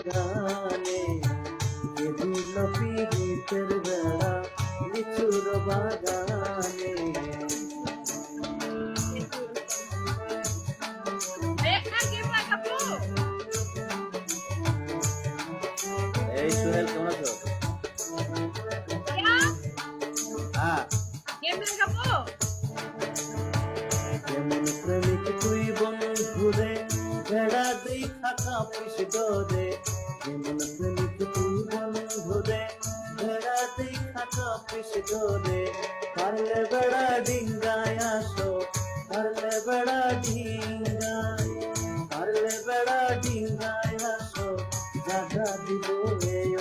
বাগানে কে দিল পিরিতের বেড়া লিচুর বাগানে। এই সোহেল কেমন আছো? হ্যাঁ কেমন প্রেমিক তুই বন্ধু রে বেড়া দেখা কাঁপিস ডরে। কেমন প্রেমিক তুই বন্ধু রে বেড়া দেখা কাঁপিস ডরে। পারলে বেড়া ডিঙ্গায় আসো, পারলে বেড়া ডিঙ্গায়, পারলে বেড়া ডিঙ্গায় আসো, জাগা দিব এই